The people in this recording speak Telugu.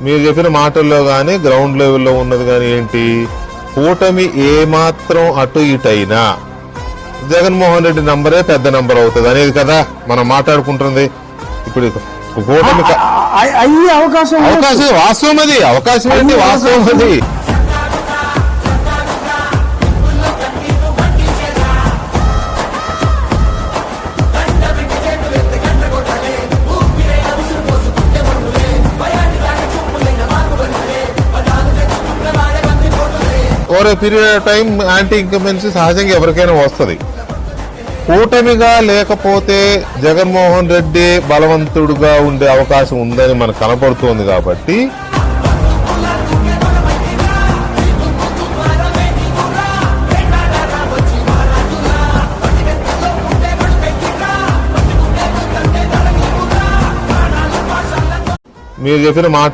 మీరు చెప్పిన మాటల్లో కానీ గ్రౌండ్ లెవెల్లో ఉన్నది కానీ ఏంటి, కూటమి ఏమాత్రం అటు ఇటు అయినా జగన్మోహన్ రెడ్డి నంబరే పెద్ద నంబర్ అవుతుంది అనేది కదా మనం మాట్లాడుకుంటుంది. ఇప్పుడు కూటమి అవకాశం వాస్తవం, అది అవకాశం ఏంటి, వాస్తవం అది. Over a period of time anti incumbency సహజంగా ఎవరికైనా వస్తుంది. కూటమిగా లేకపోతే జగన్మోహన్ రెడ్డి బలవంతుడుగా ఉండే అవకాశం ఉందని మనకు కనపడుతోంది. కాబట్టి మీరు చెప్పిన మాట